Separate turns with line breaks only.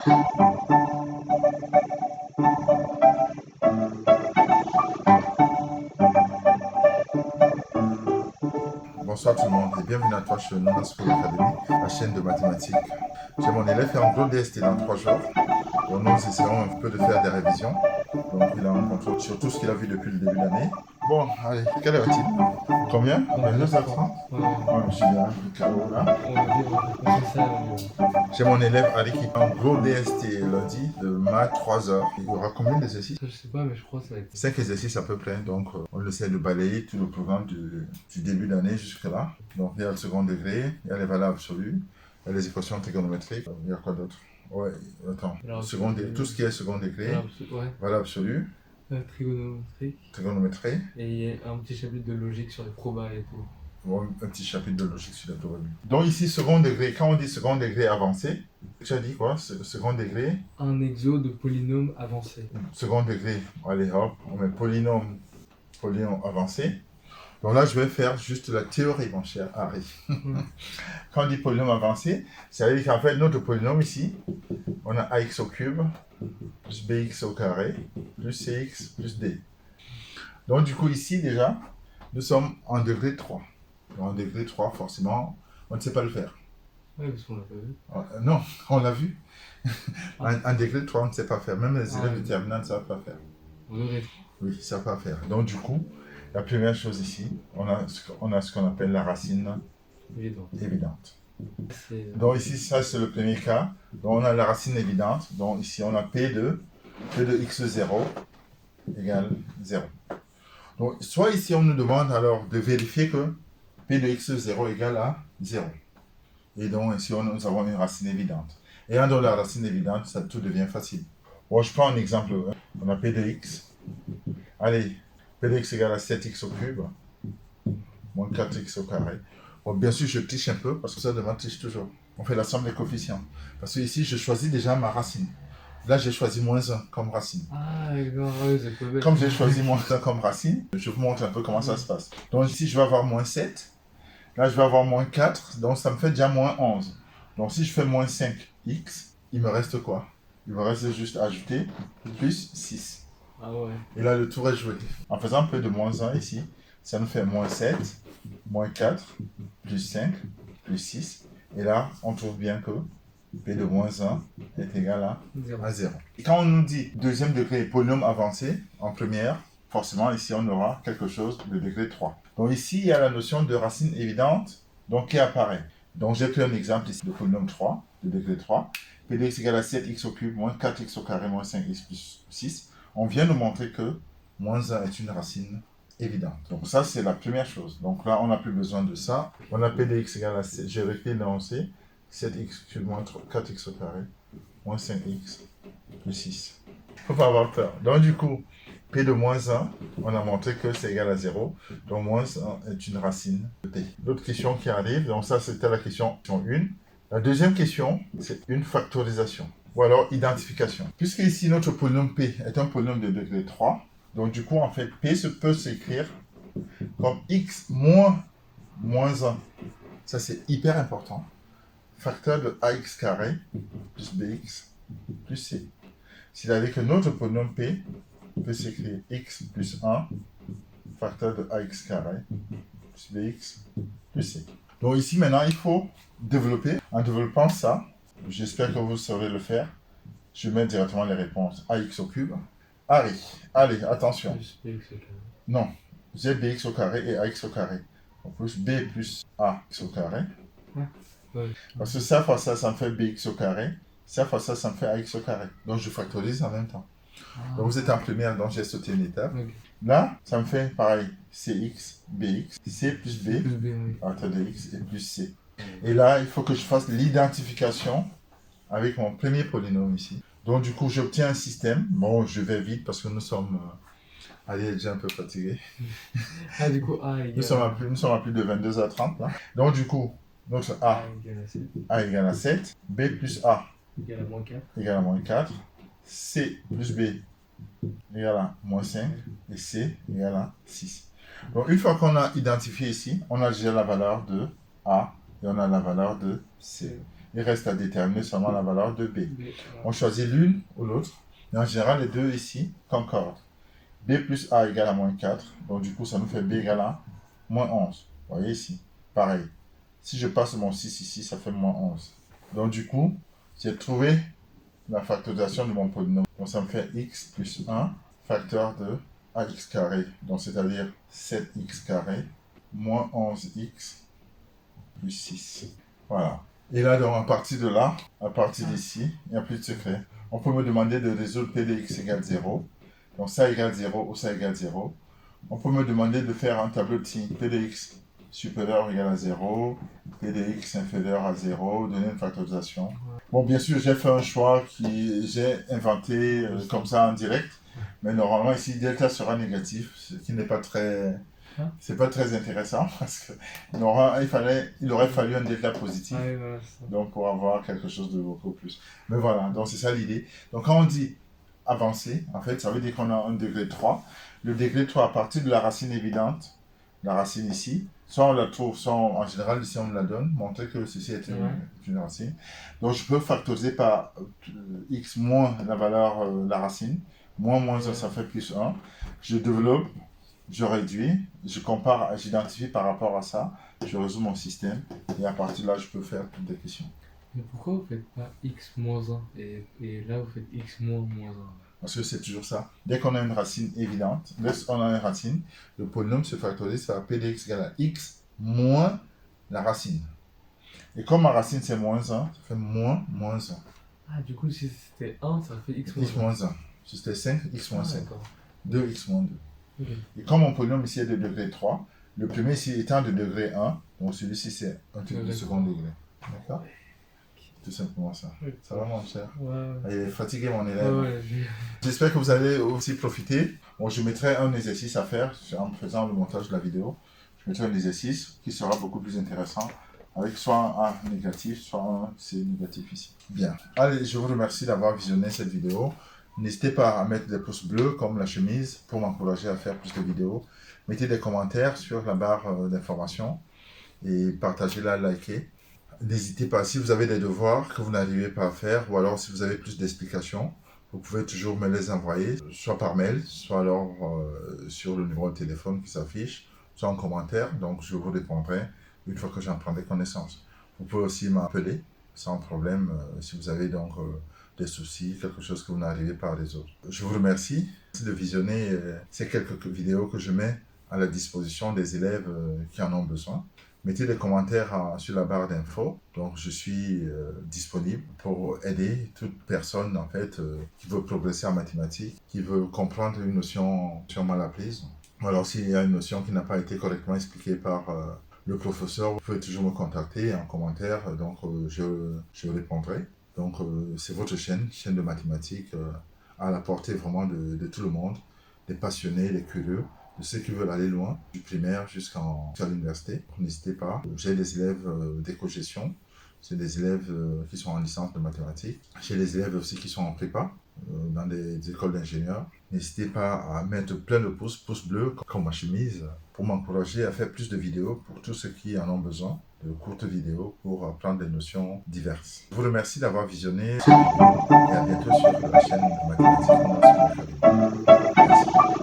Bonsoir tout le monde et bienvenue à toi sur Nona School Academy, la chaîne de mathématiques. J'ai mon élève qui est en gros DST dans 3 jours. Donc nous essayons un peu de faire des révisions. Donc il a un contrôle sur tout ce qu'il a vu depuis le début de l'année. Bon, allez, quelle heure est-il? Combien? 22h30?
Ouais,
Ouais, je suis bien, le chaos là.
c'est ça.
J'ai mon élève Ali qui est en gros DST lundi de maths 3 heures. Il y aura combien d'exercices?
Ça, je sais pas, mais je crois que ça va être.
5 exercices à peu près, donc on essaie de balayer tout le programme du début d'année jusque là. Donc il y a le second degré, il y a les valeurs absolues, il y a les équations trigonométriques, il y a quoi d'autre? Ouais, attends, tout ce qui est second degré,
Ouais.
valeurs absolues,
Trigonométrique.
trigonométrie,
Et il y a un petit chapitre de logique sur les probas et tout.
bon, un petit chapitre de logique sur la probabilité. Donc ici, second degré, quand on dit second degré avancé, tu as dit quoi? Second degré?
Un exo de polynôme avancé.
Second degré, allez hop, on met polynôme avancé. Donc là, je vais faire juste la théorie, mon cher Harry. Quand on dit polynôme avancé, ça veut dire qu'en fait, notre polynôme ici, on a ax au cube, plus bx au carré, plus cx, plus d. Donc du coup, ici, déjà, nous sommes en degré 3. Donc, en degré 3, forcément, on ne sait pas le faire.
Ouais, parce qu'on l'a pas vu.
Non, on l'a vu. En degré 3, on ne sait pas faire. Même les élèves de terminale ne savent pas faire.
On devrait.
Oui, ils ne savent pas faire. Donc du coup, la première chose ici, on a ce qu'on appelle la racine évidente. Donc ici, ça c'est le premier cas. Donc on a la racine évidente. Donc ici, on a P de x0 égale 0. Donc soit ici, on nous demande alors de vérifier que P de x0 égale à 0. Et donc ici, nous avons une racine évidente. Et dans la racine évidente, ça tout devient facile. Bon, je prends un exemple. On a P de x. Allez, P de x égale à 7x au cube, moins 4x au carré. Bon, bien sûr, je triche un peu, parce que ça demande triche toujours. On fait la somme des coefficients. Parce que ici, je choisis déjà ma racine. Là, j'ai choisi moins 1 comme racine.
Ah, d'accord, ouais, c'est pas bête.
Comme j'ai choisi moins 1 comme racine, je vous montre un peu comment ça se passe. Donc ici, je vais avoir moins 7. Là, je vais avoir moins 4. Donc, ça me fait déjà moins 11. Donc, si je fais moins 5x, il me reste quoi? Il me reste juste ajouter plus 6.
Ah ouais.
Et là, le tour est joué. En faisant un peu de moins 1 ici, ça nous fait moins 7, moins 4, plus 5, plus 6. Et là, on trouve bien que P de moins 1 est égal à 0. Et quand on nous dit deuxième degré polynôme avancé en première, forcément ici on aura quelque chose de degré 3. Donc ici, il y a la notion de racine évidente qui apparaît. Donc j'ai pris un exemple ici de polynôme 3, de degré 3. P de x égale à 7x au cube, moins 4x au carré, moins 5x plus 6. On vient de montrer que moins 1 est une racine évidente. Donc ça, c'est la première chose. Donc là, on n'a plus besoin de ça. On a P de x égale à 7, j'ai réécrit l'énoncé, 7x cube moins 4x au carré, moins 5x plus 6. Il ne faut pas avoir peur. Donc du coup, P de moins 1, on a montré que c'est égal à 0. Donc moins 1 est une racine de P. L'autre question qui arrive, donc ça c'était la question 1. La deuxième question, c'est une factorisation. Ou alors identification. Puisque ici notre polynôme P est un polynôme de degré 3, donc du coup en fait P peut s'écrire comme x moins 1. Ça c'est hyper important. Facteur de ax carré plus bx plus c. C'est-à-dire que notre polynôme P peut s'écrire x plus 1 facteur de ax carré plus bx plus c. Donc ici maintenant il faut développer. En développant ça, j'espère que vous saurez le faire. Je mets directement les réponses. Ax au cube. Allez, attention.
Plus bx au carré.
Non, j'ai bx au carré et ax au carré. Donc plus b plus ax au carré.
Ouais.
Parce que ça fois ça, ça me fait bx au carré. Ça fois ça, ça me fait ax au carré. Donc je factorise en même temps. Donc vous êtes en première, donc j'ai sauté une étape.
Okay.
Là, ça me fait pareil. Cx, bx, c plus b,
Oui.
à partir de x et plus c. Et là, il faut que je fasse l'identification avec mon premier polynôme ici. Donc du coup, j'obtiens un système. Bon, je vais vite parce que nous sommes... Allez, déjà un peu fatigué.
Ah, du coup, A égale...
Nous sommes à plus de 22h30 là. Donc du coup, notre A égale à 7. B plus A
égale à moins 4.
Égale à moins 4. C plus B égale à moins 5. Et C égale à 6. Donc une fois qu'on a identifié ici, on a déjà la valeur de A et on a la valeur de C. Il reste à déterminer seulement la valeur de b.
B,
On choisit l'une ou l'autre. Et en général, les deux ici concordent. B plus A égale à moins 4. Donc du coup, ça nous fait B égale à moins 11. Vous voyez ici. Pareil. Si je passe mon 6 ici, ça fait moins 11. Donc du coup, j'ai trouvé la factorisation de mon polynôme. Donc ça me fait x plus 1 facteur de ax carré. Donc c'est-à-dire 7x carré moins 11x plus 6. Voilà. Et là, donc, à partir de là, à partir d'ici, il n'y a plus de secret. On peut me demander de résoudre P de x égale 0. Donc ça égale 0 ou ça égale 0. On peut me demander de faire un tableau de signes. P de x supérieur ou égal à 0, P de x inférieur à 0, donner une factorisation. Bon, bien sûr, j'ai fait un choix qui j'ai inventé comme ça en direct. Mais normalement, ici, delta sera négatif, ce qui n'est pas très... C'est pas très intéressant parce qu'il aurait fallu un delta positif.
Ah oui, voilà, c'est ça.
Donc, pour avoir quelque chose de beaucoup plus. Mais voilà, donc c'est ça l'idée. Donc, quand on dit avancer, en fait, ça veut dire qu'on a un degré 3. Le degré 3, à partir de la racine évidente, la racine ici, soit on la trouve, soit en général, ici on me la donne, montrer que ceci est une racine. Donc, je peux factoriser par x moins la valeur, la racine. Moins 1, ça fait plus 1. Je développe, je réduis, je compare, j'identifie par rapport à ça, je résous mon système, et à partir de là, je peux faire toutes les questions.
Mais pourquoi vous faites pas x moins 1 et là vous faites x moins 1?
Parce que c'est toujours ça. Dès qu'on a une racine évidente, dès qu'on a une racine, le polynôme se factorise par p de x égale à x moins la racine. Et comme ma racine c'est moins 1, ça fait moins 1.
Ah, du coup, si c'était 1, ça fait x moins 1.
X moins 1. Si c'était 5, x moins 5.
D'accord.
2x moins 2.
Ok.
Et comme mon polynôme ici est de degré 3, le premier ici étant de degré 1, donc celui-ci c'est un truc de second degré. D'accord? Tout simplement ça. Ça va mon cher?
Ouais.
Il est fatigué mon élève.
Ouais,
J'espère que vous allez aussi profiter. Bon, je mettrai un exercice à faire en faisant le montage de la vidéo. Je mettrai un exercice qui sera beaucoup plus intéressant avec soit un A négatif, soit un C négatif ici. Bien. Allez, je vous remercie d'avoir visionné cette vidéo. N'hésitez pas à mettre des pouces bleus comme la chemise pour m'encourager à faire plus de vidéos. Mettez des commentaires sur la barre d'information et partagez-la, likez. N'hésitez pas, si vous avez des devoirs que vous n'arrivez pas à faire, ou alors si vous avez plus d'explications, vous pouvez toujours me les envoyer, soit par mail, soit alors sur le numéro de téléphone qui s'affiche, soit en commentaire, donc je vous répondrai une fois que j'en prendrai connaissance. Vous pouvez aussi m'appeler sans problème si vous avez donc des soucis, quelque chose que vous n'arrivez pas à résoudre. Je vous remercie de visionner ces quelques vidéos que je mets à la disposition des élèves qui en ont besoin. Mettez des commentaires sur la barre d'infos. Donc, je suis disponible pour aider toute personne, en fait, qui veut progresser en mathématiques, qui veut comprendre une notion mal apprise. Ou alors, s'il y a une notion qui n'a pas été correctement expliquée par le professeur, vous pouvez toujours me contacter en commentaire. Donc, je répondrai. Donc, c'est votre chaîne de mathématiques à la portée vraiment de tout le monde, des passionnés, des curieux, de ceux qui veulent aller loin, du primaire jusqu'à l'université. N'hésitez pas. J'ai des élèves d'éco-gestion, j'ai des élèves qui sont en licence de mathématiques, j'ai des élèves aussi qui sont en prépa, dans des écoles d'ingénieurs. N'hésitez pas à mettre plein de pouces bleus comme ma chemise pour m'encourager à faire plus de vidéos pour tous ceux qui en ont besoin, de courtes vidéos pour apprendre des notions diverses. Je vous remercie d'avoir visionné cette vidéo et à bientôt sur la chaîne de Mathématiques Academy. Merci.